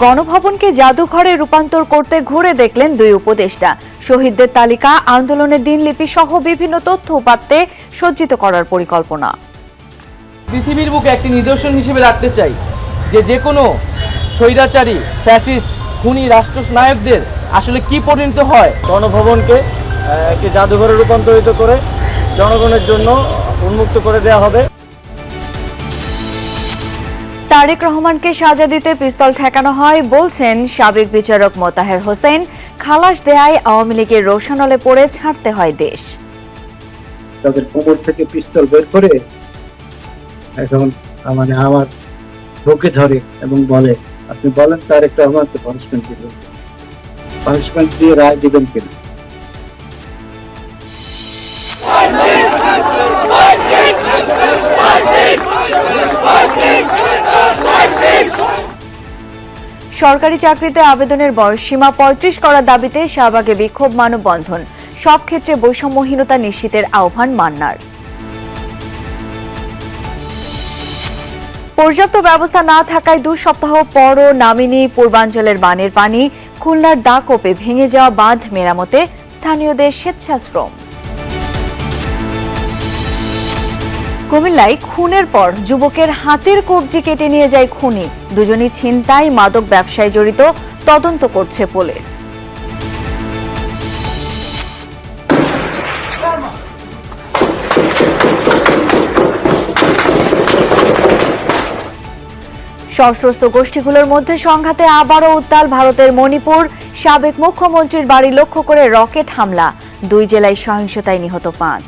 গণভবনকে জাদুঘরে রূপান্তর করতে ঘুরে দেখলেন দুই উপদেষ্টা। শহীদদের তালিকা, আন্দোলনের দিনলিপি সহ বিভিন্ন তথ্য উপাত্তে সজ্জিত করার পরিকল্পনা। পৃথিবীর বুকে একটি নিদর্শন হিসেবে রাখতে চাই যে কোনো স্বৈরাচারী, ফ্যাসিস্ট, খুনি রাষ্ট্রনায়কদের আসলে কি পরিণত হয়। গণভবনকে একটি জাদুঘরে রূপান্তরিত করে জনগণের জন্য উন্মুক্ত করে দেওয়া হবে। তারেক রহমানকে সাজা দিতে পিস্তল ঠেকানো হয় বলছেন সাবেক বিচারক মোতাহের হোসেন। খালাস দেয়ায় আওয়ামী লীগের রোশানলে পড়ে ছাড়তে হয় দেশ। তাদের কোমর থেকে পিস্তল বের করে এখন আমার বুকে ধরে এবং বলে, আপনি বলেন তারেক রহমানকে পানিশমেন্ট দিয়ে রায় দিবেন কিনা। সরকারি চাকরিতে আবেদনের বয়সসীমা ৩৫ করার দাবিতে শাহবাগে বিক্ষোভ, মানববন্ধন। সব ক্ষেত্রে বৈষম্যহীনতা নিশ্চিতের আহ্বান মান্নার। পর্যাপ্ত ব্যবস্থা না থাকায় ২ সপ্তাহ পরও নামেনি পূর্বাঞ্চলের বানের পানি। খুলনার দাকোপে ভেঙে যাওয়া বাঁধ মেরামতে স্থানীয়দের স্বেচ্ছাশ্রম। কুমিল্লায় খুনের পর যুবকের হাতের কবজি কেটে নিয়ে যায় খুনি। দুজনই ছিনতাই, মাদক ব্যবসায় জড়িত, তদন্ত করছে পুলিশ। সশস্ত্র গোষ্ঠীগুলোর মধ্যে সংঘাতে আবারও উত্তাল ভারতের মণিপুর। সাবেক মুখ্যমন্ত্রীর বাড়ি লক্ষ্য করে রকেট হামলা। 2 জেলায় সহিংসতায় নিহত 5।